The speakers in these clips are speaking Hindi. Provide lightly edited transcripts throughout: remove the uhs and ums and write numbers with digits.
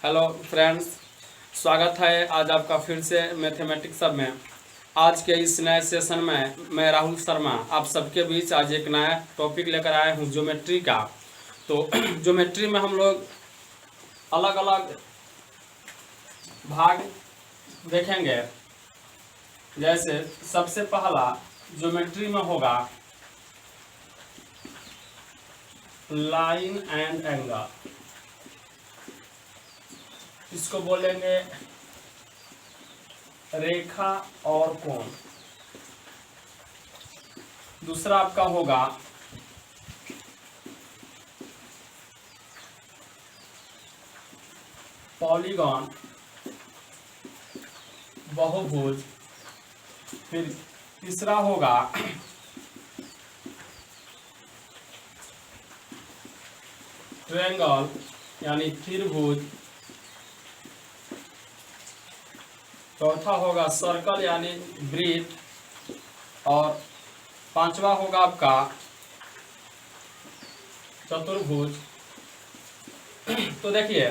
हेलो फ्रेंड्स, स्वागत है आज आपका फिर से मैथमेटिक्स सब में। आज के इस नए सेशन में मैं राहुल शर्मा आप सबके बीच आज एक नया टॉपिक लेकर आया हूँ ज्योमेट्री का। तो ज्योमेट्री में हम लोग अलग अलग भाग देखेंगे। जैसे सबसे पहला ज्योमेट्री में होगा लाइन एंड एंगल, इसको बोलेंगे रेखा और कोण। दूसरा आपका होगा पॉलीगॉन, बहुभुज। फिर तीसरा होगा ट्रायंगल यानी त्रिभुज। चौथा होगा सर्कल यानी वृत्त। और पांचवा होगा आपका चतुर्भुज। तो देखिए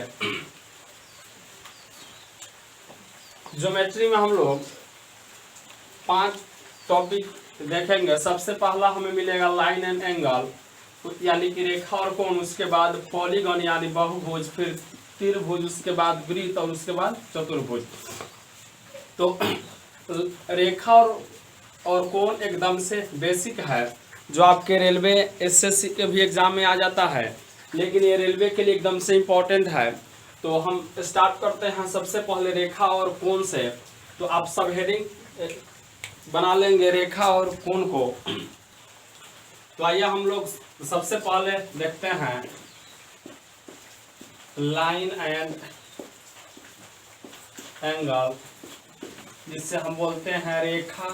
ज्योमेट्री में हम लोग 5 टॉपिक देखेंगे। सबसे पहला हमें मिलेगा लाइन एंड एंगल यानी कि रेखा और कोण, उसके बाद पॉलीगॉन यानी बहुभुज, फिर त्रिभुज, उसके बाद वृत्त और उसके बाद चतुर्भुज। तो रेखा और कोण एकदम से बेसिक है, जो आपके रेलवे एसएससी के भी एग्जाम में आ जाता है, लेकिन ये रेलवे के लिए एकदम से इम्पोर्टेंट है। तो हम स्टार्ट करते हैं सबसे पहले रेखा और कोण से। तो आप सब हेडिंग बना लेंगे रेखा और कोण को। तो आइए हम लोग सबसे पहले देखते हैं लाइन एंड एंगल, जिससे हम बोलते हैं रेखा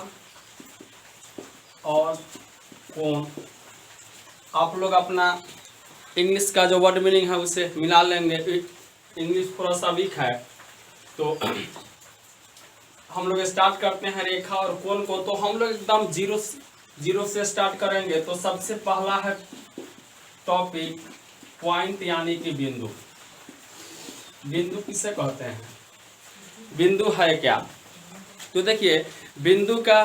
और कोण। आप लोग अपना इंग्लिश का जो वर्ड मीनिंग है उसे मिला लेंगे, इंग्लिश थोड़ा सा वीक है। तो हम लोग स्टार्ट करते हैं रेखा और कोण को। तो हम लोग एकदम जीरो से स्टार्ट करेंगे। तो सबसे पहला है टॉपिक पॉइंट यानी कि बिंदु। बिंदु किसे कहते हैं? बिंदु है क्या? तो देखिए बिंदु का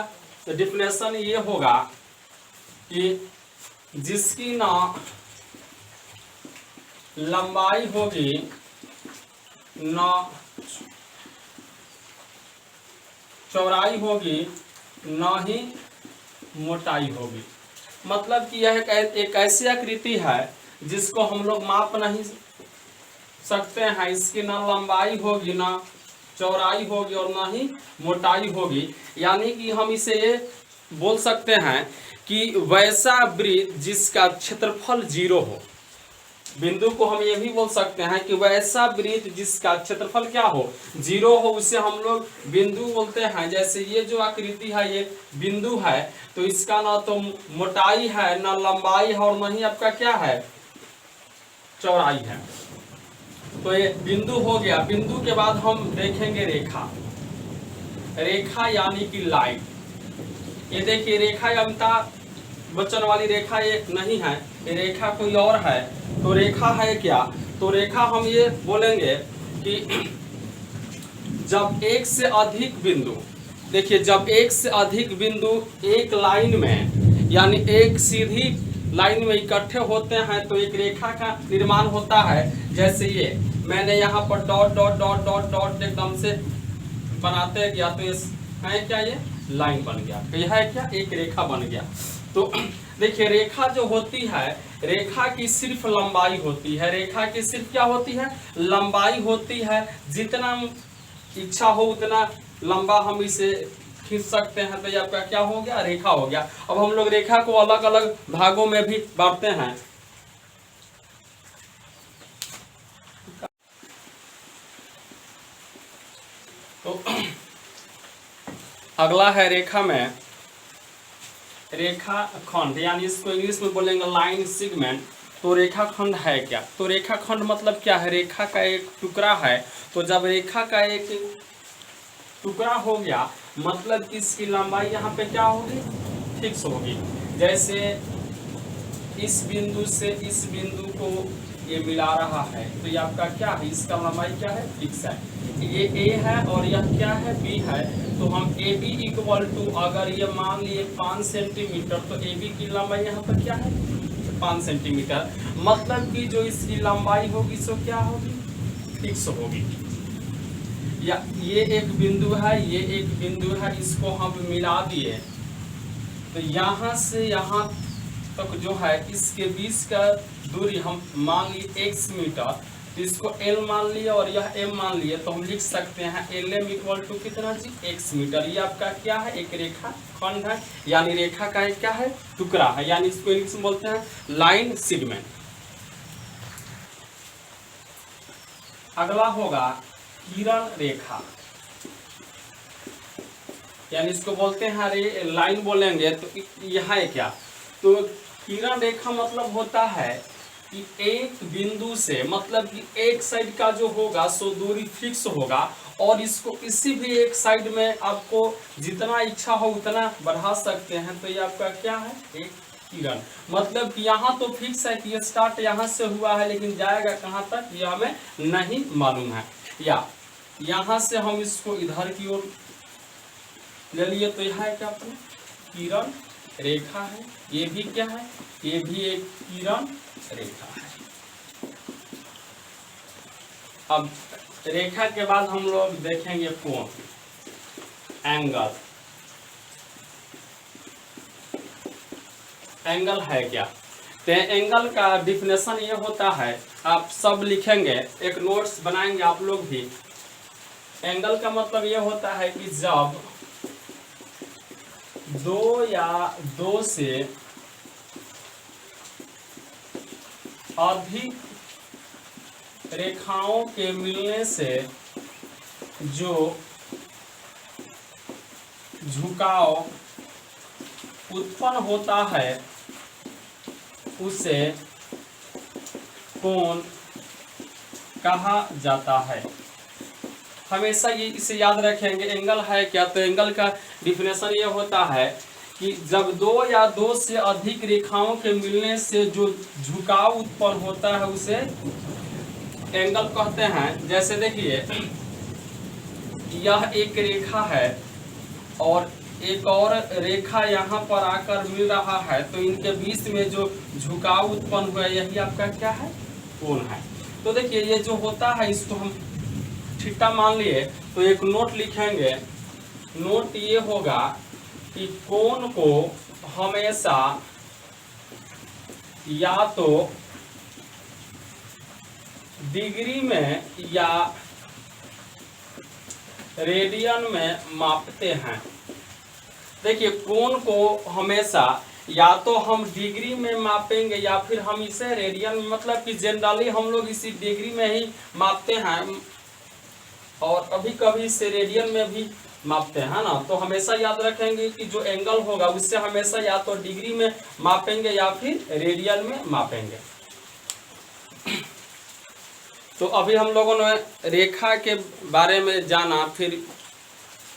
डिफिनेशन ये होगा कि जिसकी ना लंबाई होगी ना चौड़ाई होगी, ना ही मोटाई होगी। मतलब कि यह एक ऐसी आकृति है जिसको हम लोग माप नहीं सकते हैं। इसकी ना लंबाई होगी, ना चौड़ाई होगी और ना ही मोटाई होगी। यानी कि हम इसे ये बोल सकते हैं कि वैसा वृत्त जिसका क्षेत्रफल 0 हो। बिंदु को हम ये भी बोल सकते हैं कि वैसा वृत्त जिसका क्षेत्रफल क्या हो, 0 हो, उसे हम लोग बिंदु बोलते हैं। जैसे ये जो आकृति है ये बिंदु है, तो इसका ना तो मोटाई है, ना लंबाई है और ना ही आपका क्या है, चौड़ाई है। तो ये बिंदु हो गया। बिंदु के बाद हम देखेंगे रेखा। रेखा यानी कि लाइन। ये देखिए रेखा अमिताभ बच्चन वाली रेखा ये नहीं है, ये रेखा कोई और है। तो रेखा है क्या? तो रेखा हम ये बोलेंगे कि जब एक से अधिक बिंदु, देखिए जब एक से अधिक बिंदु एक लाइन में यानी एक सीधी लाइन में इकट्ठे होते हैं तो एक रेखा का निर्माण होता है। जैसे ये मैंने यहाँ पर dot dot dot dot dot एकदम से बनाते गया, तो ये है क्या, ये लाइन बन गया। तो यह है क्या, एक रेखा बन गया। तो देखिए रेखा जो होती है, रेखा की सिर्फ लंबाई होती है। रेखा की सिर्फ क्या होती है, लंबाई होती है। जितना इच्छा हो उतना लंबा हम इसे खींच सकते हैं। तो ये आपका क्या हो गया, रेखा हो गया। अब हम लोग रेखा को अलग अलग भागों में भी बांटते हैं। तो अगला है रेखा में रेखा खंड, यानी इसको इंग्लिश में बोलेंगे लाइन सेगमेंट। तो रेखा खंड है क्या? तो रेखा खंड मतलब क्या है, रेखा का एक टुकड़ा है। तो जब रेखा का एक टुकड़ा हो गया मतलब कि इसकी लंबाई यहाँ पे क्या होगी, फिक्स होगी। जैसे इस बिंदु से इस बिंदु को ये मिला रहा है, तो ये आपका क्या है, इसका लंबाई क्या है, फिक्स है। ये ए है और यह क्या है, बी है। तो हम ए बी इक्वल टू, अगर ये मान लिए 5 सेंटीमीटर, तो ए बी की लंबाई यहाँ पर क्या है, 5 सेंटीमीटर। मतलब कि जो इसकी लंबाई होगी सो क्या होगी, फिक्स होगी। या ये एक बिंदु है, ये एक बिंदु है, इसको हम मिला दिए, तो यहाँ से यहाँ तक जो है इसके बीच का दूरी हम मान लिए x मीटर, तो इसको l मान लिए और यह m मान लिए, तो हम लिख सकते हैं lm इक्वल टू कितना जी, x मीटर। ये आपका क्या है, एक रेखा खंड है, यानी रेखा का एक क्या है, टुकड़ा है, यानी इसको इंग्लिश में बोलते हैं लाइन सेगमेंट। अगला होगा किरण रेखा, यानी इसको बोलते हैं, अरे लाइन बोलेंगे तो यह है क्या, तो किरण रेखा मतलब होता है कि एक बिंदु से, मतलब कि एक साइड का जो होगा सो दूरी फिक्स होगा, और इसको किसी भी एक साइड में आपको जितना इच्छा हो उतना बढ़ा सकते हैं। तो ये आपका क्या है, एक किरण। मतलब कि यहाँ तो फिक्स है कि ये स्टार्ट यहाँ से हुआ है, लेकिन जाएगा कहाँ तक ये हमें नहीं मालूम है। या यहाँ से हम इसको इधर की ओर ले लिए, तो यह है क्या, अपने किरण रेखा है। ये भी क्या है, ये भी एक किरण रेखा है। अब रेखा के बाद हम लोग देखेंगे कोण, एंगल। एंगल है क्या, तो एंगल का डिफिनेशन ये होता है, आप सब लिखेंगे, एक नोट्स बनाएंगे आप लोग भी। एंगल का मतलब ये होता है कि जब दो या दो से अधिक रेखाओं के मिलने से जो झुकाव उत्पन्न होता है उसे कोण कहा जाता है। हमेशा ये इसे याद रखेंगे। एंगल है क्या, तो एंगल का डिफिनेशन ये होता है कि जब दो या दो से अधिक रेखाओं के मिलने से जो झुकाव उत्पन्न होता है उसे एंगल कहते हैं। जैसे देखिए, यह एक रेखा है और एक और रेखा यहाँ पर आकर मिल रहा है, तो इनके बीच में जो झुकाव उत्पन्न हुआ यही आपका क्या है, कोण है। तो देखिए ये जो होता है इसको हम थीटा मान लिए, तो एक नोट लिखेंगे। नोट ये होगा कि कोण को हमेशा या तो डिग्री में या रेडियन में मापते हैं। देखिए कोण को हमेशा या तो हम डिग्री में मापेंगे या फिर हम इसे रेडियन में, मतलब कि जनरली हम लोग इसी डिग्री में ही मापते हैं और कभी कभी इसे रेडियन में भी मापते हैं ना। तो हमेशा याद रखेंगे कि जो एंगल होगा उससे हमेशा या तो डिग्री में मापेंगे या फिर रेडियन में मापेंगे। तो अभी हम लोगों ने रेखा के बारे में जाना, फिर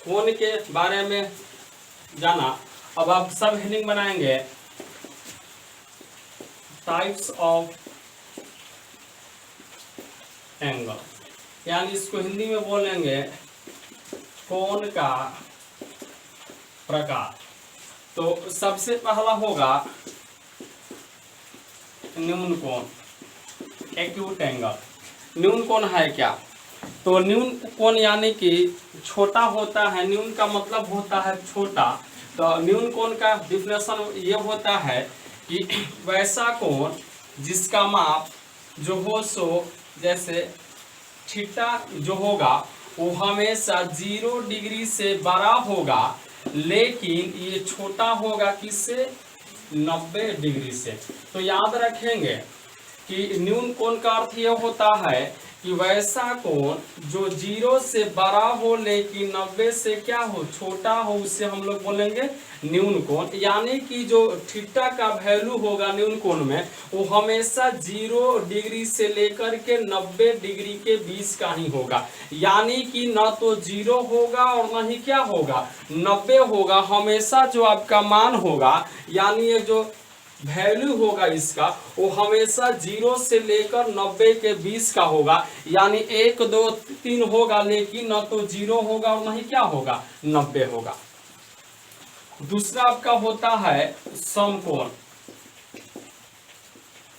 कोण के बारे में जाना। अब आप सब हेडिंग बनाएंगे, टाइप्स ऑफ एंगल, यानी इसको हिंदी में बोलेंगे कोण का प्रकार। तो सबसे पहला होगा न्यून कोण, एक्यूट एंगल। न्यून कोण है क्या, तो न्यून कोण यानी कि छोटा होता है। न्यून का मतलब होता है छोटा। तो न्यून कोण का डिफिनेशन ये होता है कि वैसा कोण जिसका माप जो हो सो, जैसे थीटा जो होगा वो हमेशा 0 डिग्री से बड़ा होगा, लेकिन ये छोटा होगा किससे, 90 डिग्री से। तो याद रखेंगे कि न्यून कोण का अर्थ ये होता है कि वैसा कोण जो 0 से बड़ा हो लेकिन 90 से क्या हो, छोटा हो, उससे हम लोग बोलेंगे न्यून कोण। यानी कि जो थीटा का वैल्यू होगा न्यून कोण में वो हमेशा 0 डिग्री से लेकर के 90 डिग्री के बीच का ही होगा। यानी कि न तो 0 होगा और न ही क्या होगा, 90 होगा। हमेशा जो आपका मान होगा, यानी ये जो वैल्यू होगा इसका वो हमेशा 0 से लेकर 90 के बीच का होगा, यानी 1 2 3 होगा, लेकिन न तो 0 होगा और नहीं क्या होगा 90 होगा। दूसरा आपका होता है समकोण।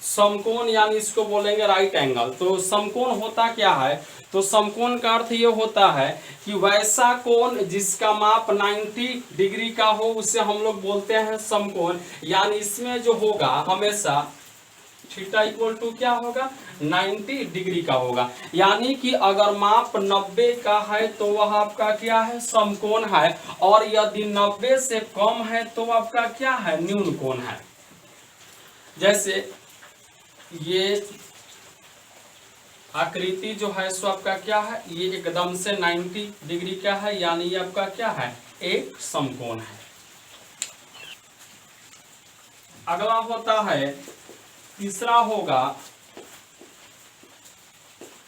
समकोण यानी इसको बोलेंगे राइट एंगल। तो समकोण होता क्या है, तो समकोण का अर्थ ये होता है कि वैसा कोण जिसका माप 90 डिग्री का हो उसे हम लोग बोलते हैं समकोण। यानी इसमें जो होगा हमेशा थीटा इक्वल टू क्या होगा 90 डिग्री का होगा। यानी कि अगर माप 90 का है तो वह आपका क्या है समकोण है, और यदि 90 से कम है तो आपका क्या है न्यून कोण है। जैसे ये आकृति जो है सो आपका क्या है, ये एकदम से 90 डिग्री का है, यानी ये आपका क्या है एक समकोण है। अगला होता है तीसरा होगा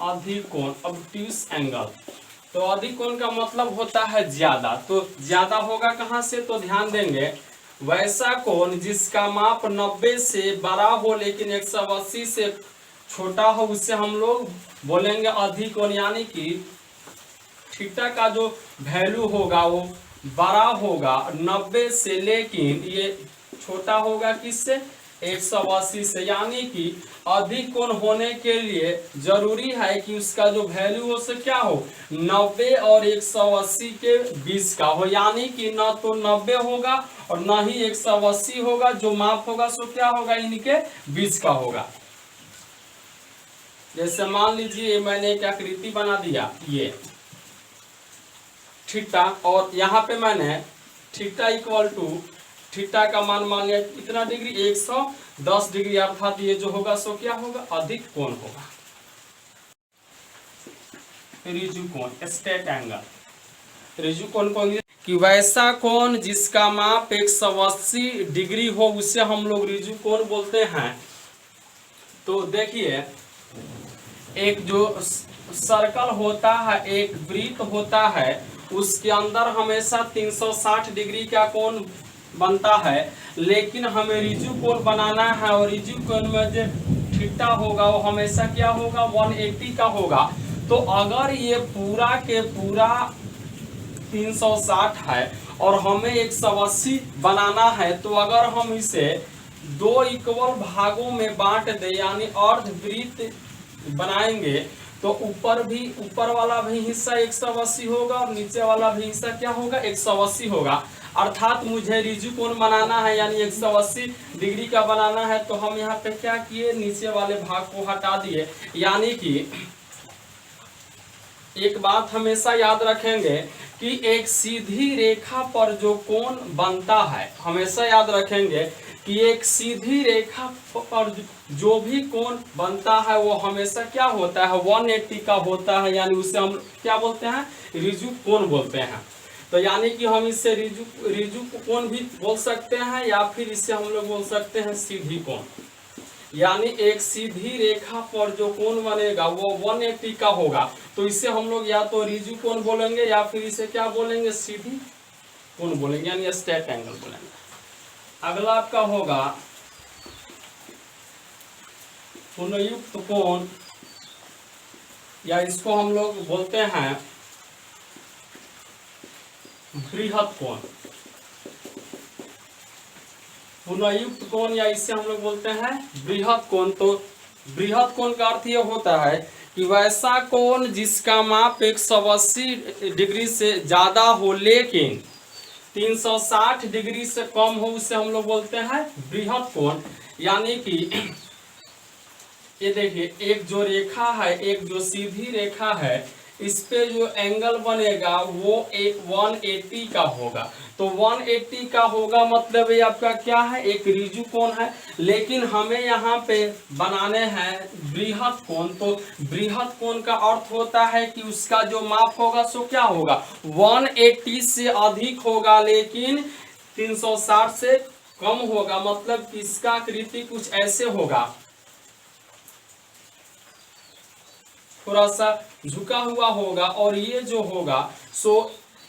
अधिकोण, ऑब्ट्यूस एंगल। तो अधिकोण का मतलब होता है ज्यादा। तो ज्यादा होगा कहां से, तो ध्यान देंगे वैसा कोण जिसका माप 90 से बड़ा हो लेकिन 180 से छोटा हो उसे हम लोग बोलेंगे अधिकोण। यानी कि थीटा का जो वैल्यू होगा वो बड़ा होगा 90 से, लेकिन ये छोटा होगा किससे 180 से। यानी कि अधिक कोण होने के लिए जरूरी है कि उसका जो वैल्यू हो से क्या हो 90 और 180 के बीच का हो। यानी कि न तो 90 होगा और न ही 180 होगा, जो माप होगा सो क्या होगा इनके बीच का होगा। जैसे मान लीजिए मैंने एक आकृति बना दिया ये थीटा, और यहाँ पे मैंने थीटा इक्वल टू थीटा का मान मान लिया कितना डिग्री 110 डिग्री, अर्थात ये जो होगा सो क्या होगा अधिक कोण होगा। रिजु कोण स्ट्रेट एंगल। रिजु कोण को कि वैसा कोण जिसका माप 180 डिग्री हो उसे हम लोग रिजु कोण बोलते हैं। तो देखिए एक जो सर्कल होता है, एक वृत्त होता है, उसके अंदर हमेशा 360 डिग्री का कोण बनता है, लेकिन हमें रिजु कोण बनाना है और रिजु कोण में जो थीटा होगा वो हमेशा क्या होगा 180 का होगा। तो अगर ये पूरा के पूरा 360 है और हमें 180 बनाना है, तो अगर हम इसे 2 इक्वल भागों में बांट दे यानी अर्धवृत्त बनाएंगे, तो ऊपर वाला भी हिस्सा 180 होगा और नीचे वाला भी हिस्सा क्या होगा 180 होगा। अर्थात मुझे रिजु कोण बनाना है यानी 180 डिग्री का बनाना है, तो हम यहाँ पे क्या किए नीचे वाले भाग को हटा दिए। यानी कि एक बात हमेशा याद रखेंगे कि एक सीधी रेखा पर जो कोण बनता है, हमेशा याद रखेंगे कि एक सीधी रेखा पर जो भी कोण बनता है वो हमेशा क्या होता है 180 का होता है, यानी उसे हम क्या बोलते हैं रिजु कोण बोलते हैं। तो यानी कि हम इससे रिजु कोण भी बोल सकते हैं या फिर इससे हम लोग बोल सकते हैं सीधी कोण। यानी एक सीधी रेखा पर जो कोण बनेगा वो 180 का होगा, तो इसे हम लोग या तो रिजु कोण बोलेंगे या फिर इसे क्या बोलेंगे सीधी कोण बोलेंगे, यानी स्ट्रेट एंगल बोलेंगे। अगला आपका होगा पुनयुक्त कोण, या इसको हम लोग बोलते हैं बृहत कोण। पुनयुक्त कोण या इससे हम लोग बोलते हैं बृहत कोण। तो बृहत कोण का अर्थ ये होता है कि वैसा कोण जिसका माप 180 डिग्री से ज्यादा हो लेकिन 360 डिग्री से कम हो उसे हम लोग बोलते हैं बृहत कोण। यानी कि ये देखिए एक जो रेखा है, एक जो सीधी रेखा है, इस पे जो एंगल बनेगा वो 180 का होगा। तो 180 का होगा मतलब ये आपका क्या है एक रिजु कोण है, लेकिन हमें यहाँ पे बनाने हैं बृहत कोण। तो बृहत कोण का अर्थ होता है कि उसका जो माप होगा सो क्या होगा 180 से अधिक होगा लेकिन 360 से कम होगा। मतलब इसका आकृति कुछ ऐसे होगा, थोड़ा सा झुका हुआ होगा, और ये जो होगा सो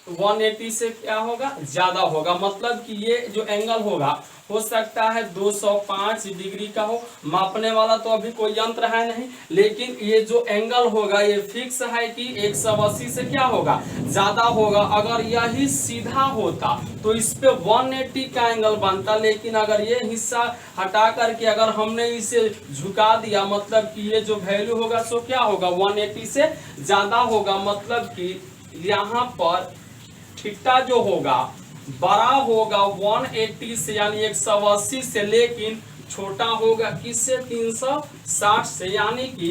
180 से क्या होगा, ज्यादा होगा। मतलब कि ये जो एंगल होगा हो सकता है 205 डिग्री का हो। मापने वाला तो अभी कोई यंत्र है नहीं, लेकिन ये जो एंगल होगा ये फिक्स है कि 180 से क्या होगा, ज्यादा होगा। अगर यही सीधा होता तो इस पे 180 का एंगल बनता, लेकिन अगर ये हिस्सा हटा करके अगर हमने इसे झुका दिया, मतलब कि ये जो वैल्यू होगा सो क्या होगा, 180 से ज्यादा होगा। मतलब कि यहाँ पर थीटा जो होगा बड़ा होगा 180 से, यानी 180 से, लेकिन छोटा होगा किससे, 360 से। यानी कि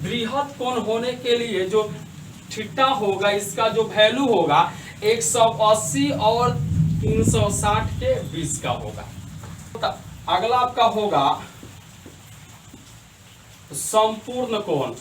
बृहद कोण होने के लिए जो थीटा होगा इसका जो वैल्यू होगा 180 और 360 के बीच का होगा। अगला आपका होगा संपूर्ण कोण।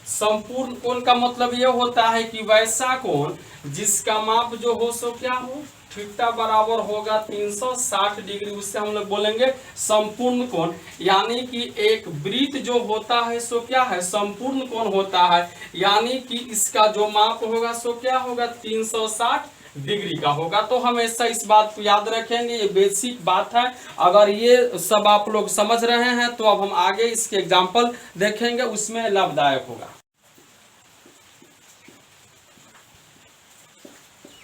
संपूर्ण कोण का मतलब यह होता है कि वैसा कोण जिसका माप जो हो सो क्या हो, थीटा बराबर होगा 360 डिग्री, उससे हम लोग बोलेंगे संपूर्ण कोण। यानी कि एक वृत्त जो होता है सो क्या है, संपूर्ण कोण होता है। यानी कि इसका जो माप होगा सो क्या होगा, 360 डिग्री का होगा। तो हमेशा इस बात को याद रखेंगे, ये बेसिक बात है। अगर ये सब आप लोग समझ रहे हैं तो अब हम आगे इसके एग्जाम्पल देखेंगे, उसमें लाभदायक होगा।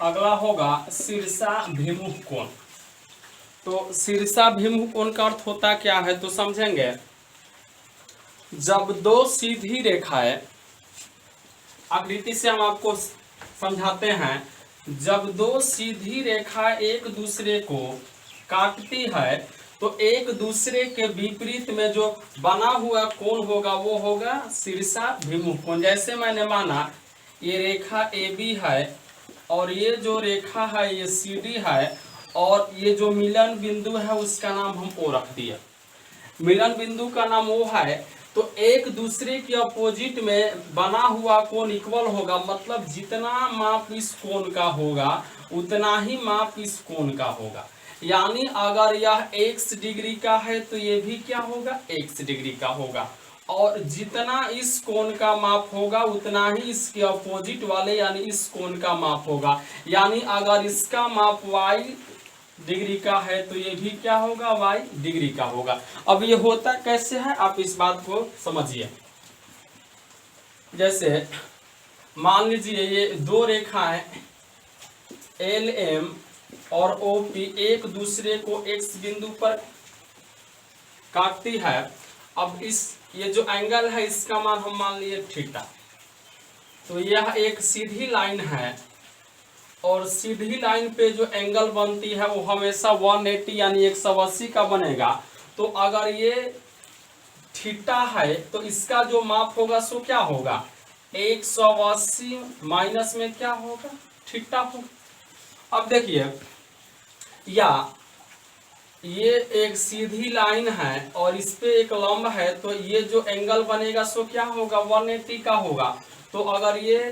अगला होगा शीर्षाभिमुख कोण। तो शीर्षाभिमुख कोण का अर्थ होता क्या है तो समझेंगे। जब दो सीधी रेखाएं, आकृति से हम आपको समझाते हैं, जब दो सीधी रेखा एक दूसरे को काटती है तो एक दूसरे के विपरीत में जो बना हुआ कोण होगा वो होगा शीर्षाभिमुख कोण। जैसे मैंने माना ये रेखा AB है और ये जो रेखा है ये CD है, और ये जो मिलन बिंदु है उसका नाम हम O रख दिया। मिलन बिंदु का नाम O है, तो एक दूसरे के अपोजिट में बना हुआ कोण इक्वल होगा। मतलब जितना माप इस कोण का होगा उतना ही माप इस कोण का होगा। यानी अगर यह x डिग्री का है तो ये भी क्या होगा, x डिग्री का होगा। और जितना इस कोण का माप होगा उतना ही इसके अपोजिट वाले यानी इस कोण का माप होगा। यानी अगर इसका माप y डिग्री का है तो ये भी क्या होगा, y डिग्री का होगा। अब ये होता कैसे है आप इस बात को समझिए। जैसे मान लीजिए ये दो रेखाएं LM और OP एक दूसरे को x बिंदु पर काटती है। अब इस ये जो एंगल है इसका मान हम मान लिए थीटा। तो यह एक सीधी लाइन है और सीधी लाइन पे जो एंगल बनती है वो हमेशा 180 यानी 180 का बनेगा। तो अगर ये थीटा है तो इसका जो माप होगा सो क्या होगा, 180 माइनस में क्या होगा, थीटा होगा। अब देखिए या ये एक सीधी लाइन है और इस पे एक लंब है, तो ये जो एंगल बनेगा सो क्या होगा, 180 का होगा। तो अगर ये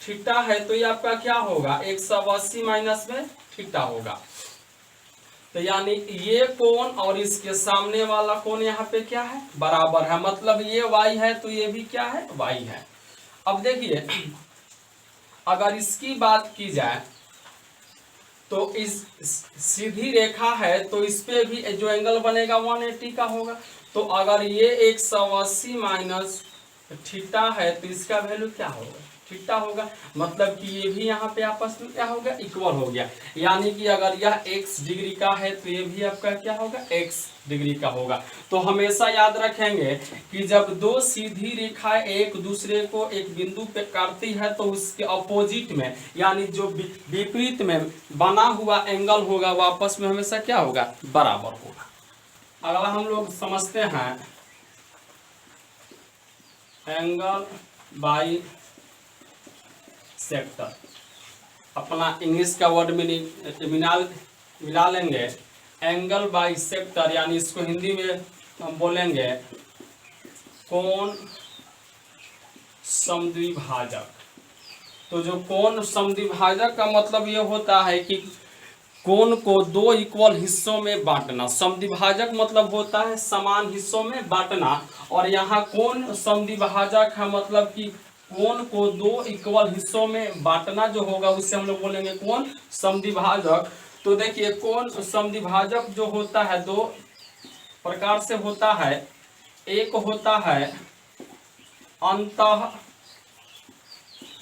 थीटा है तो ये आपका क्या होगा, 180 माइनस में थीटा होगा। तो यानी ये कोण और इसके सामने वाला कोण यहाँ पे क्या है, बराबर है। मतलब ये y है तो ये भी क्या है, y है। अब देखिए अगर इसकी बात की जाए तो इस सीधी रेखा है तो इस पे भी जो एंगल बनेगा 180 का होगा। तो अगर ये 180 माइनस थीटा है तो इसका वैल्यू क्या होगा, थीटा होगा। मतलब कि ये भी यहाँ पे आपस में क्या होगा, इक्वल हो गया। यानी कि अगर यह x डिग्री का है तो ये भी आपका क्या होगा, x डिग्री का होगा। तो हमेशा याद रखेंगे कि जब दो सीधी रेखाएं एक दूसरे को एक बिंदु पे काटती है तो उसके अपोजिट में यानी जो विपरीत में बना हुआ एंगल होगा वो आपस में हमेशा क्या होगा, बराबर होगा। अगला हम लोग समझते हैं एंगल बाई सेक्टर। अपना इंग्लिश का वर्ड मिला लेंगे एंगल बाई सेक्टर, यानी इसको हिंदी में हम बोलेंगे कोण समद्विभाजक। तो जो कोण समद्विभाजक का मतलब ये होता है कि कोण को दो इक्वल हिस्सों में बांटना। समद्विभाजक मतलब होता है समान हिस्सों में बांटना, और यहाँ कोण समद्विभाजक है मतलब कि कोण को दो इक्वल हिस्सों में बांटना जो होगा उससे हम लोग बोलेंगे कोण समद्विभाजक। तो देखिए कोण समद्विभाजक जो होता है दो प्रकार से होता है। एक होता है अंतः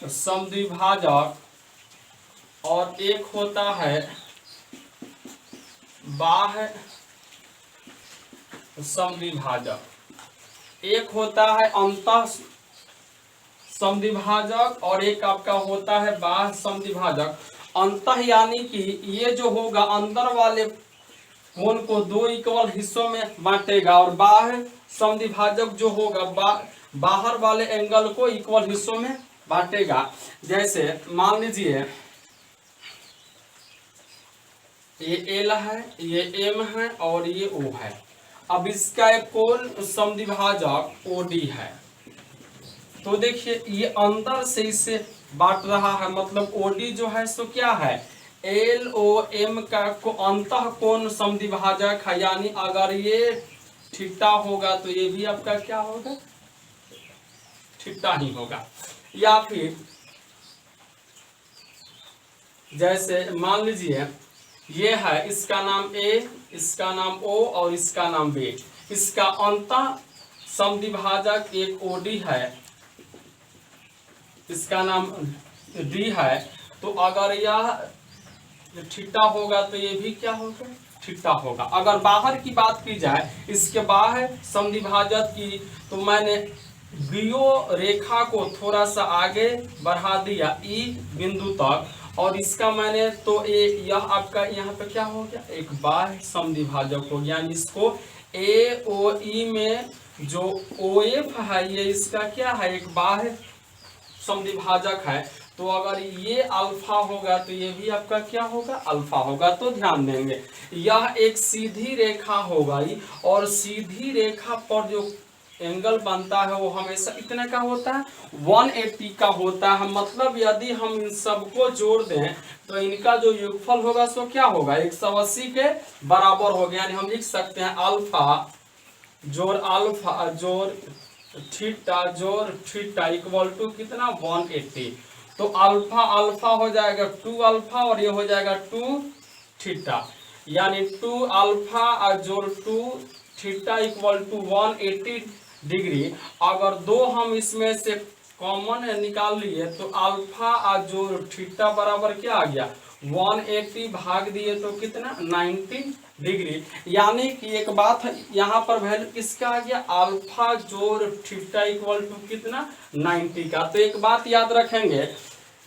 समद्विभाजक और एक होता है बाह्य समद्विभाजक। एक होता है अंतः समद्विभाजक और एक आपका होता है बाह्य समद्विभाजक। अंतः यानी कि ये जो होगा अंदर वाले कोण को दो इक्वल हिस्सों में बांटेगा और बाह्य समद्विभाजक जो होगा बाहर वाले एंगल को इक्वल हिस्सों में बांटेगा। जैसे मान लीजिए ये एल है, ये एम है और ये ओ है। अब इसका एक कोण समद्विभाजक ओडी है। तो देखिए ये अंदर से इसे बांट रहा है, मतलब ओडी जो है सो क्या है एल ओ एम का को अंतः कोण समद्विभाजक है। यानी अगर ये थीटा होगा तो ये भी आपका क्या होगा थीटा ही होगा। या फिर जैसे मान लीजिए ये है, इसका नाम ए, इसका नाम ओ और इसका नाम बी। इसका अंतः समद्विभाजक एक ओडी है, इसका नाम डी है। तो अगर यह थीटा होगा तो ये भी क्या होगा थीटा होगा। अगर बाहर की बात की जाए इसके बाह्य समद्विभाजक की, तो मैंने बीओ रेखा को थोड़ा सा आगे बढ़ा दिया ई बिंदु तक और इसका मैंने तो यह आपका यहाँ पे क्या हो गया एक बाह्य समद्विभाजक हो गया। यानी इसको ए ओ ई में जो ओ एफ है ये इसका क्या है एक बाह्य समद्विभाजक है। तो अगर ये अल्फा होगा तो ये भी आपका क्या होगा अल्फा होगा। तो ध्यान देंगे यह एक सीधी रेखा होगा और सीधी रेखा पर जो एंगल बनता है वो हमेशा इतने का होता है 180 का होता है। मतलब यदि हम इन सबको जोड़ दें तो इनका जो योगफल होगा सो क्या होगा 180 के बराबर हो गया। यानी हम लिख सकते हैं अल्फा जोड़ थीटा इक्वल टू कितना 180। तो अल्फा अल्फा हो जाएगा 2 अल्फा और ये हो जाएगा 2 थीटा। यानी 2 अल्फा जोड़ 2 थीटा इक्वल टू 180 डिग्री। अगर दो हम इसमें से कॉमन निकाल लिए तो अल्फा जोड़ थीटा बराबर क्या आ गया 180 भाग दिए तो कितना 90 डिग्री। यानी कि एक बात यहाँ पर वैल्यू किसका आ गया अल्फा जोड़ थीटा इक्वल टू कितना 90 का। तो एक बात याद रखेंगे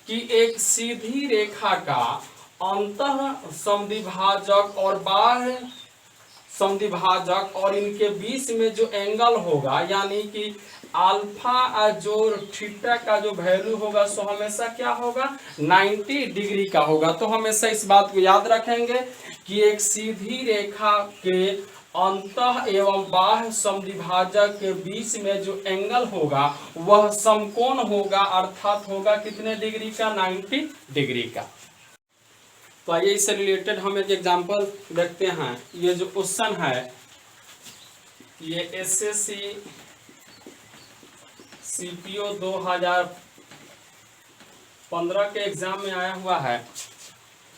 कि एक सीधी रेखा का अंतः समद्विभाजक और बाह्य समद्विभाजक और इनके बीच में जो एंगल होगा यानी कि अल्फा जोड़ थीटा का जो वैल्यू होगा सो हमेशा क्या होगा 90 डिग्री का होगा। तो हमेशा इस बात को याद रखेंगे कि एक सीधी रेखा के अंतः एवं बाह्य समद्विभाजक के बीच में जो एंगल होगा वह समकोण होगा, अर्थात होगा कितने डिग्री का 90 डिग्री का। तो आइए इससे रिलेटेड हम एक एग्जांपल देखते हैं। ये जो क्वेश्चन है ये एसएससी सीपीओ 2015 के एग्जाम में आया हुआ है।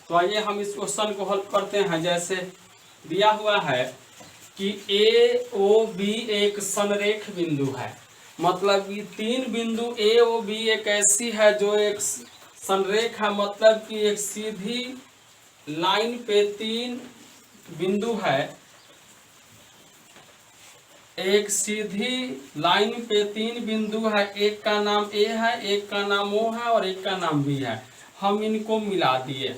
तो आइए हम इस क्वेश्चन को हल करते हैं। जैसे दिया हुआ है कि ए ओ बी एक संरेख बिंदु है, मतलब कि तीन बिंदु ए ओ बी एक ऐसी है जो एक संरेख है, मतलब कि एक सीधी लाइन पे तीन बिंदु है, एक सीधी लाइन पे तीन बिंदु है, एक का नाम ए है, एक का नाम ओ है और एक का नाम बी है। हम इनको मिला दिए,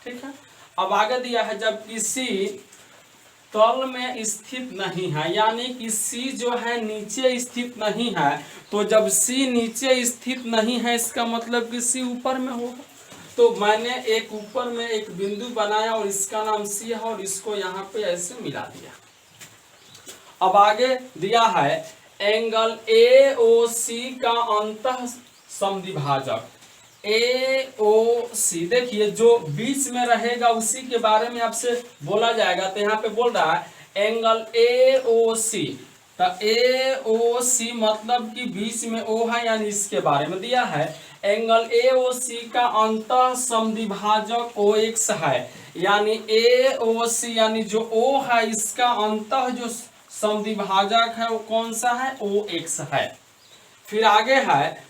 ठीक है। अब आगे दिया है जब किसी तल में स्थित नहीं है, यानी कि सी जो है नीचे स्थित नहीं है। तो जब सी नीचे स्थित नहीं है इसका मतलब कि सी ऊपर में होगा। तो मैंने एक ऊपर में एक बिंदु बनाया और इसका नाम सी है और इसको यहाँ पे ऐसे मिला दिया। अब आगे दिया है एंगल ए ओ सी का अंतः समद्विभाजक ए ओ सी। देखिए जो बीच में रहेगा उसी के बारे में आपसे बोला जाएगा। तो यहाँ पे बोल रहा है एंगल ए ओ सी तो ए ओ सी मतलब कि बीच में ओ है, यानी इसके बारे में दिया है। एंगल ए ओ सी का अंतः समद्विभाजक ओ एक्स है, यानी ए ओ सी यानी जो ओ है इसका अंतः जो समद्विभाजक है वो कौन सा है, ओ एक्स है। फिर आगे है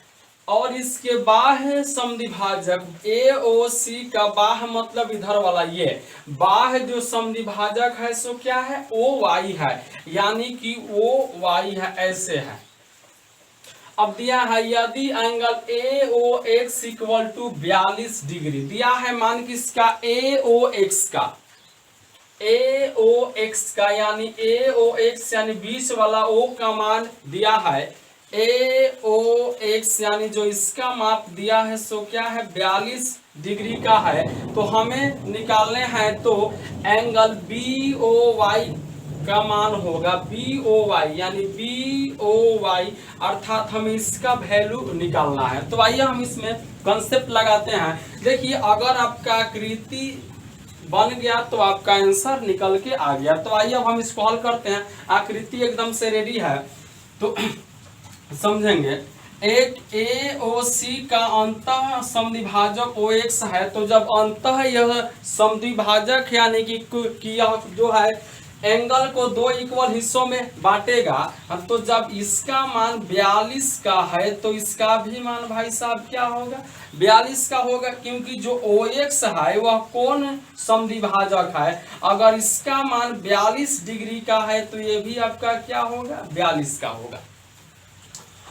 और इसके बाह्य समद्विभाजक ए ओ सी का बाह्य मतलब इधर वाला, ये बाह्य जो समद्विभाजक है सो क्या है, ओ वाई है, यानी कि ओ वाई है, ऐसे है। अब दिया है यदि angle A O X equal to 42 degree दिया है, मान किसका, ए ओ एक्स का, ए ओ एक्स का, यानी ए ओ एक्स यानी बीच वाला ओ का मान दिया है, ए ओ एक्स यानी जो इसका माप दिया है सो क्या है, 42 डिग्री का है। तो हमें निकालने हैं तो एंगल बी ओ वाई का मान होगा बी ओ वाई, यानी बी ओ वाई अर्थात हमें इसका वैल्यू निकालना है। तो आइए हम इसमें कंसेप्ट लगाते हैं। देखिए अगर आपका आकृति बन गया तो आपका आंसर निकल के आ गया। तो आइए अब हम इसको हल करते हैं। आकृति एकदम से रेडी है तो समझेंगे। एक ए ओ सी का अंतः समद्विभाजक ओ एक्स है, तो जब अंतः यह समद्विभाजक यानी कि यह जो है एंगल को दो इक्वल हिस्सों में बांटेगा, तो जब इसका मान 42 का है तो इसका भी मान भाई साहब क्या होगा, 42 का होगा, क्योंकि जो ओ एक्स है वह कौन समद्विभाजक है। अगर इसका मान 42 डिग्री का है तो ये भी आपका क्या होगा, 42 का होगा।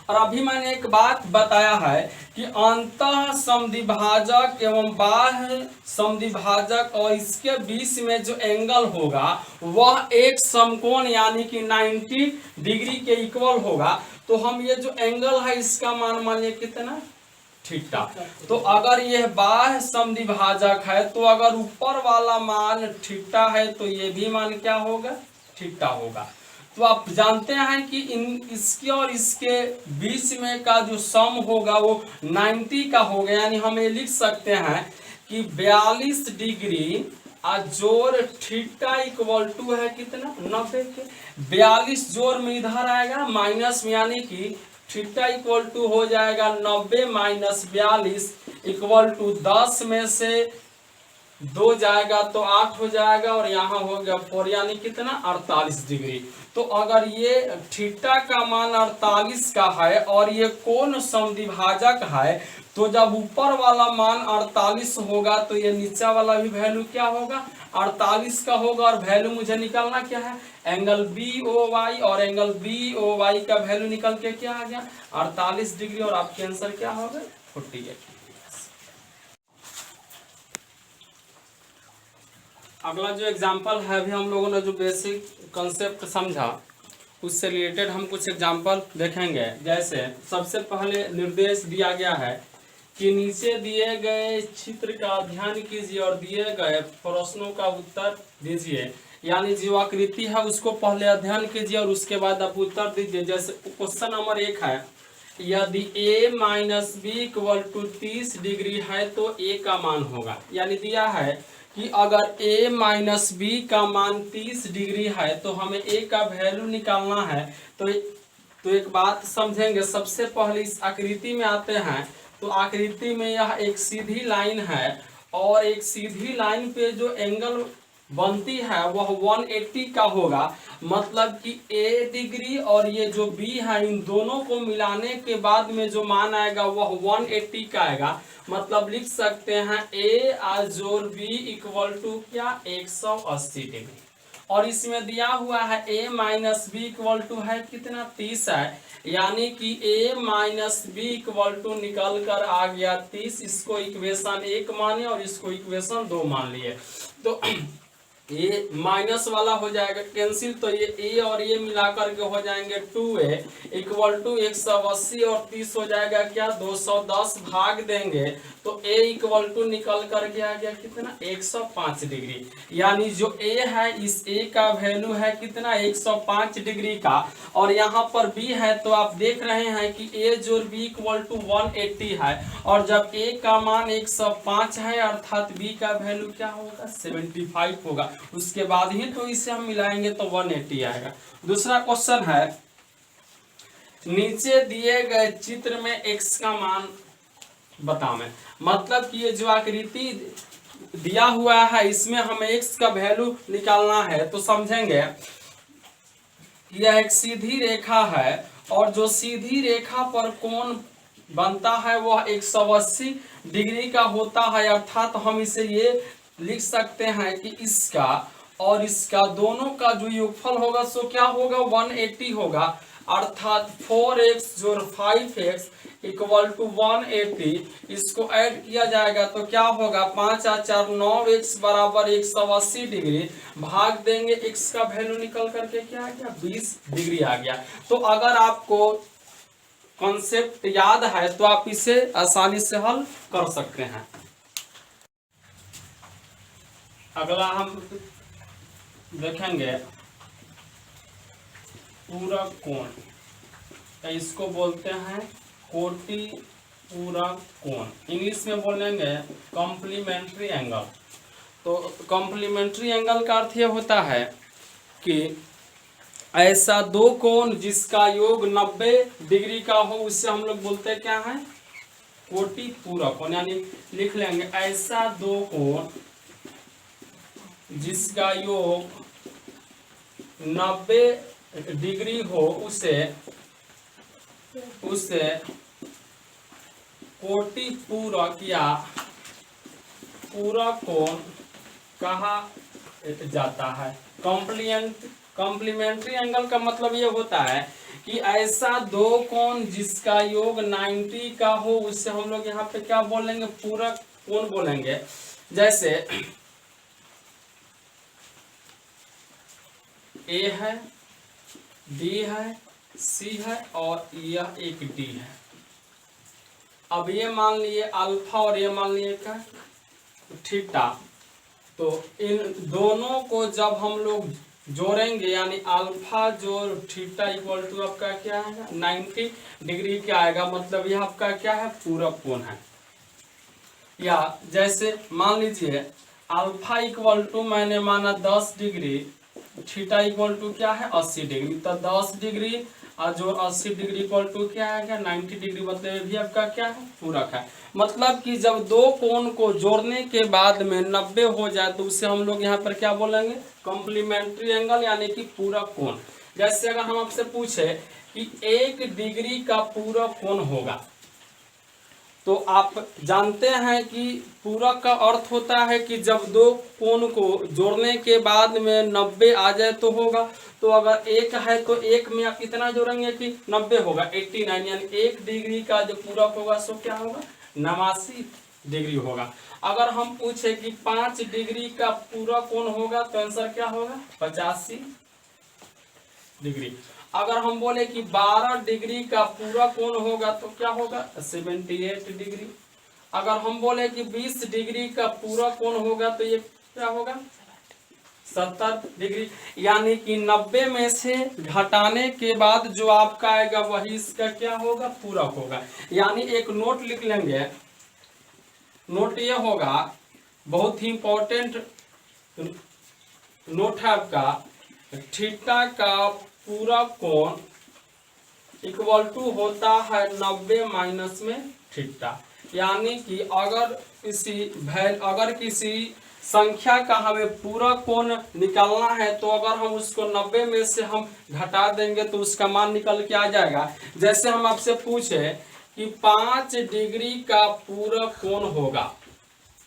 और अभी मैंने एक बात बताया है कि अंतः समद्विभाजक एवं बाह्य समद्विभाजक और इसके बीच में जो एंगल होगा वह एक समकोण यानी कि 90 डिग्री के इक्वल होगा। तो हम ये जो एंगल है इसका मान मानिए कितना, थीटा। तो अगर यह बाह्य समद्विभाजक है तो अगर ऊपर वाला मान थीटा है तो ये भी मान क्या होगा, थीटा होगा। तो आप जानते हैं कि इसके और इसके बीच में का जो सम होगा वो 90 का होगा, यानी हम ये लिख सकते हैं कि 42 डिग्री जोड़ थीटा इक्वल टू है कितना, 90 के। 42 जोड़ में इधर आएगा माइनस में, यानी कि थीटा इक्वल टू हो जाएगा 90 माइनस 42 इक्वल टू 10 में से 2 जाएगा तो 8 हो जाएगा और यहाँ हो गया 4, यानी कितना, 48 डिग्री। तो अगर ये थीटा का मान 48 का है और ये कोण समद्विभाजक है, तो जब ऊपर वाला मान 48 होगा तो ये नीचे वाला भी वैल्यू क्या होगा, 48 का होगा। और वैल्यू मुझे निकालना क्या है, एंगल बी ओ वाई, और एंगल बी ओ वाई का वैल्यू निकल के क्या आ गया, 48 डिग्री, और आपके आंसर क्या होगा, 48। अगला जो एग्जाम्पल है, अभी हम लोगों ने जो बेसिक कंसेप्ट समझा उससे रिलेटेड हम कुछ एग्जाम्पल देखेंगे। जैसे सबसे पहले निर्देश दिया गया है कि नीचे दिए गए चित्र का अध्ययन कीजिए और दिए गए प्रश्नों का उत्तर दीजिए, यानी जो आकृति है उसको पहले अध्ययन कीजिए और उसके बाद आप उत्तर दीजिए। जैसे क्वेश्चन नंबर 1 है, यदि a minus B equal to 30 degree है तो a का मान होगा, यानी दिया है कि अगर a माइनस बी का मान 30 डिग्री है तो हमें a का वैल्यू निकालना है। तो एक बात समझेंगे, सबसे पहले इस आकृति में आते हैं। तो आकृति में यह एक सीधी लाइन है और एक सीधी लाइन पे जो एंगल बनती है वह 180 का होगा, मतलब कि a डिग्री और ये जो b है इन दोनों को मिलाने के बाद में जो मान आएगा वह 180 का आएगा। मतलब लिख सकते हैं a जोड़ b इक्वल टू क्या, 180 डिग्री। और इसमें दिया हुआ है a minus B equal to है कितना, 30 है, यानी कि a minus B equal to निकल कर आ गया 30। इसको इक्वेशन 1 माने और इसको इक्वेशन 2 मान लिए। तो ये माइनस वाला हो जाएगा कैंसिल, तो ये a और ये मिलाकर के हो जाएंगे 2a इक्वल टू 180 और 30 हो जाएगा क्या, 210 भाग देंगे तो a इक्वल टू निकल कर के आ गया कितना, 105 डिग्री। यानी जो a है इस a का वैल्यू है कितना, 105 डिग्री का। और यहाँ पर b है तो आप देख रहे हैं कि a जोड़ b इक्वल टू 180 है, और जब a का मान 105 है अर्थात b का वैल्यू क्या होगा, 75 होगा। उसके बाद ही तो इसे हम मिलाएंगे तो 180 आएगा। दूसरा क्वेश्चन है, नीचे दिए गए चित्र में x का मान बतावें। मतलब कि ये जो आकृति दिया हुआ है इसमें हमें x का वैल्यू निकालना है। तो समझेंगे कि यह एक सीधी रेखा है और जो सीधी रेखा पर कोण बनता है वह 180 डिग्री का होता है। अर्थात हम इसे ये लिख सकते हैं कि इसका और इसका दोनों का जो योगफल होगा सो क्या होगा 180 होगा। अर्थात 4x जोड़ 5x इक्वल टू 180। इसको ऐड किया जाएगा तो क्या होगा 5 और 4 9x बराबर 180 डिग्री। भाग देंगे x का वैल्यू निकल करके क्या आ गया 20 डिग्री आ गया। तो अगर आपको कॉन्सेप्ट याद है तो आप इसे आसानी से हल कर सकते हैं। अगला हम देखेंगे पूरक कोण। इसको बोलते हैं कोटि पूरक कोण। इंग्लिश में बोलेंगे कॉम्प्लीमेंट्री एंगल। तो कॉम्प्लीमेंट्री एंगल का अर्थ यह होता है कि ऐसा दो कोण जिसका योग 90 डिग्री का हो उससे हम लोग बोलते हैं क्या है कोटि पूरक कोण। यानी लिख लेंगे ऐसा दो कोण जिसका योग 90 डिग्री हो उसे कोटि पूरक या पूरक कोण कहा जाता है। कॉम्प्लीमेंट्री एंगल का मतलब ये होता है कि ऐसा दो कोण जिसका योग 90 का हो उससे हम लोग यहाँ पे क्या बोलेंगे पूरक कोण बोलेंगे। जैसे ए है, बी है, सी है और यह एक डी है। अब ये मान लिए अल्फा और ये मान लिए क्या थीटा। तो इन दोनों को जब हम लोग जोड़ेंगे यानी अल्फा जोड़ थीटा इक्वल टू आपका क्या है 90 डिग्री का आएगा। मतलब यह आपका क्या है पूरक कोण है। या जैसे मान लीजिए अल्फा इक्वल टू मैंने माना 10 डिग्री, थीटा इक्वल टू क्या है 80 डिग्री। तो 10 डिग्री और जो 80 डिग्री इक्वल टू क्या है 90 डिग्री। मतलब ये भी आपका क्या है पूरक है। मतलब कि जब दो कोण को जोड़ने के बाद में 90 हो जाए तो उसे हम लोग यहाँ पर क्या बोलेंगे कॉम्प्लीमेंट्री एंगल यानी कि पूरक कोण। जैसे अगर हम आपसे पूछे कि 1 डिग्री का पूरक कोण होगा तो आप जानते हैं कि पूरक का अर्थ होता है कि जब दो कोण को जोड़ने के बाद में 90 आ जाए तो होगा। तो अगर एक है तो एक में आप इतना जोड़ेंगे कि 90 होगा 89। यानी 1 डिग्री का जो पूरक होगा सो क्या होगा 89 डिग्री होगा। अगर हम पूछे कि 5 डिग्री का पूरक कोण होगा तो आंसर क्या होगा 85 डिग्री। अगर हम बोले कि 12 डिग्री का पूरा कोण होगा तो क्या होगा 78 डिग्री। अगर हम बोले कि 20 डिग्री का पूरा कोण होगा तो ये क्या होगा 70 डिग्री। यानी कि 90 में से घटाने के बाद जो आपका आएगा वही इसका क्या होगा पूरक होगा। यानी एक नोट लिख लेंगे। नोट ये होगा बहुत ही इंपॉर्टेंट नोट है आपका। थीटा का पूरा कोण इक्वल टू होता है 90 माइनस में थीटा। यानी कि अगर किसी संख्या का हमें पूरा कोण निकालना है तो अगर हम उसको 90 में से हम घटा देंगे तो उसका मान निकल के आ जाएगा। जैसे हम आपसे पूछे कि 5 डिग्री का पूरा कोण होगा।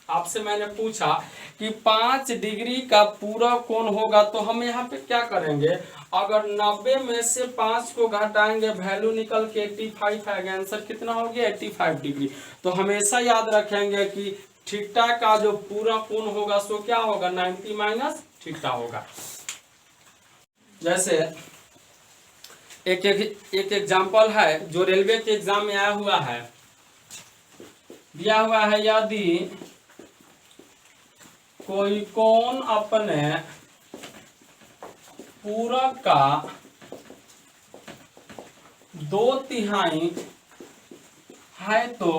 आपसे मैंने पूछा कि 5 डिग्री का पूरा कोण होगा तो हम यहाँ पे क्या करेंगे अगर 90 में से 5 को घटाएंगे वैल्यू निकल के 85 आएगा। आंसर कितना हो गया 85 डिग्री। तो हमेशा याद रखेंगे कि थीटा का जो पूरा कोण होगा सो क्या होगा 90 माइनस थीटा होगा। जैसे एक एग्जाम्पल है जो रेलवे के एग्जाम में आया हुआ है। दिया हुआ है यदि कोई कोण अपने पूरक का 2/3 है तो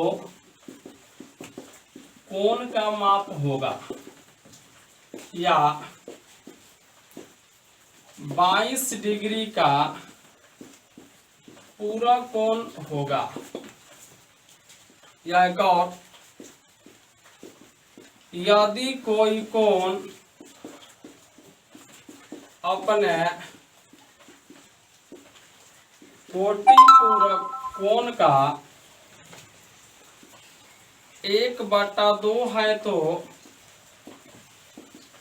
कोण का माप होगा या 22 डिग्री का पूरक कोण होगा, या एक और, यदि कोई कोण अपने कोटि पूरक कोण का 1/2 है तो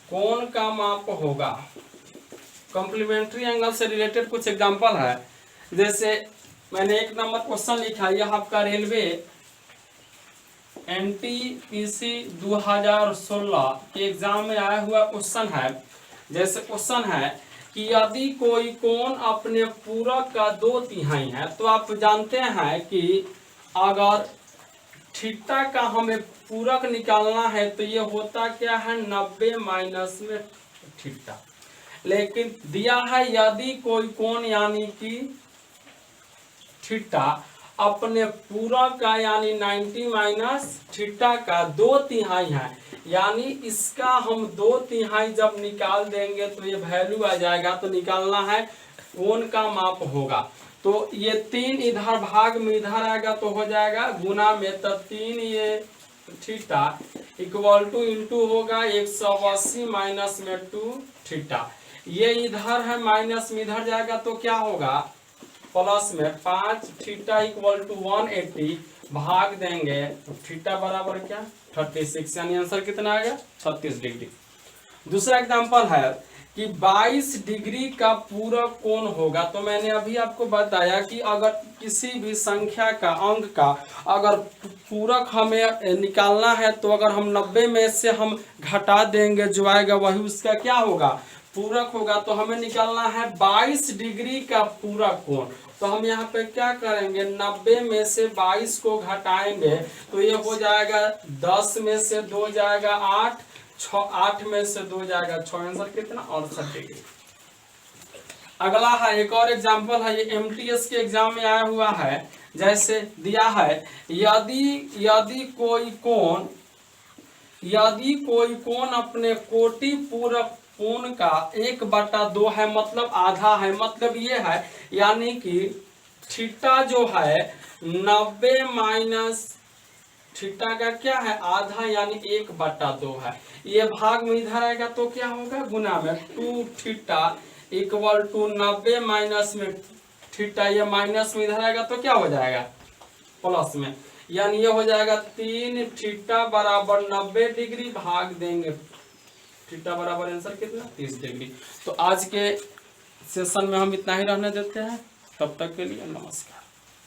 कोण का माप होगा। कॉम्प्लीमेंट्री एंगल से रिलेटेड कुछ एग्जांपल है, जैसे मैंने 1 नंबर क्वेश्चन लिखा, यह आपका रेलवे NTPC 2016 के एग्जाम में आया हुआ क्वेश्चन है। जैसे क्वेश्चन है कि यदि कोई कोण अपने पूरक का 2/3 है, तो आप जानते हैं कि अगर थीटा का हमें पूरक निकालना है तो ये होता क्या है 90 माइनस में थीटा। लेकिन दिया है यदि कोई कोण यानी कि थीटा अपने पूरक का यानी 90 माइनस थीटा का 2/3 है, यानी इसका हम 2/3 जब निकाल देंगे तो ये वैल्यू आ जाएगा। तो निकालना है कोण का माप होगा, तो ये 3 इधर भाग में इधर आएगा तो हो जाएगा गुना में, तो 3 ये थीटा इक्वल टू इंटू होगा 180 माइनस में 2 थीटा। ये इधर है माइनस में इधर जाएगा तो क्या होगा प्लस में 5 थीटा इक्वल टू 180 भाग देंगे तो थीटा बराबर क्या 36, यानी आंसर कितना आ गया 36 डिग्री। दूसरा एग्जांपल है कि 22 डिग्री का पूरक कोण होगा। तो मैंने अभी आपको बताया कि अगर किसी भी संख्या का अंक का अगर पूरक हमें निकालना है तो अगर हम 90 में से हम घटा देंगे जो आएगा वही उसका क्या होगा पूरक होगा। तो हमें निकालना है 22 डिग्री का पूरक कोण। तो हम यहाँ पे क्या करेंगे 90 में से 22 को घटाएंगे तो ये हो जाएगा 10 में से 2 जाएगा 8, 8 में से 2 जाएगा 6, आंसर कितना 68 डिग्री। अगला है एक और एग्जांपल है, ये MTS के एग्जाम में आया हुआ है। जैसे दिया है यदि कोई कोण अपने कोटि पूरक कोण का 1/2 है, मतलब आधा है, मतलब ये है यानी कि थीटा जो है 90 माइनस थीटा का क्या है आधा यानी 1/2 है। ये भाग में इधर आएगा तो क्या होगा गुना में 2 थीटा इक्वल टू 90 माइनस में थीटा, ये माइनस में इधर आएगा तो क्या हो जाएगा प्लस में, यानी ये हो जाएगा 3 थीटा बराबर 90 डिग्री भाग देंगे थीटा बराबर आंसर कितना 30 डिग्री। तो आज के सेशन में हम इतना ही रहने देते हैं, तब तक के लिए नमस्कार।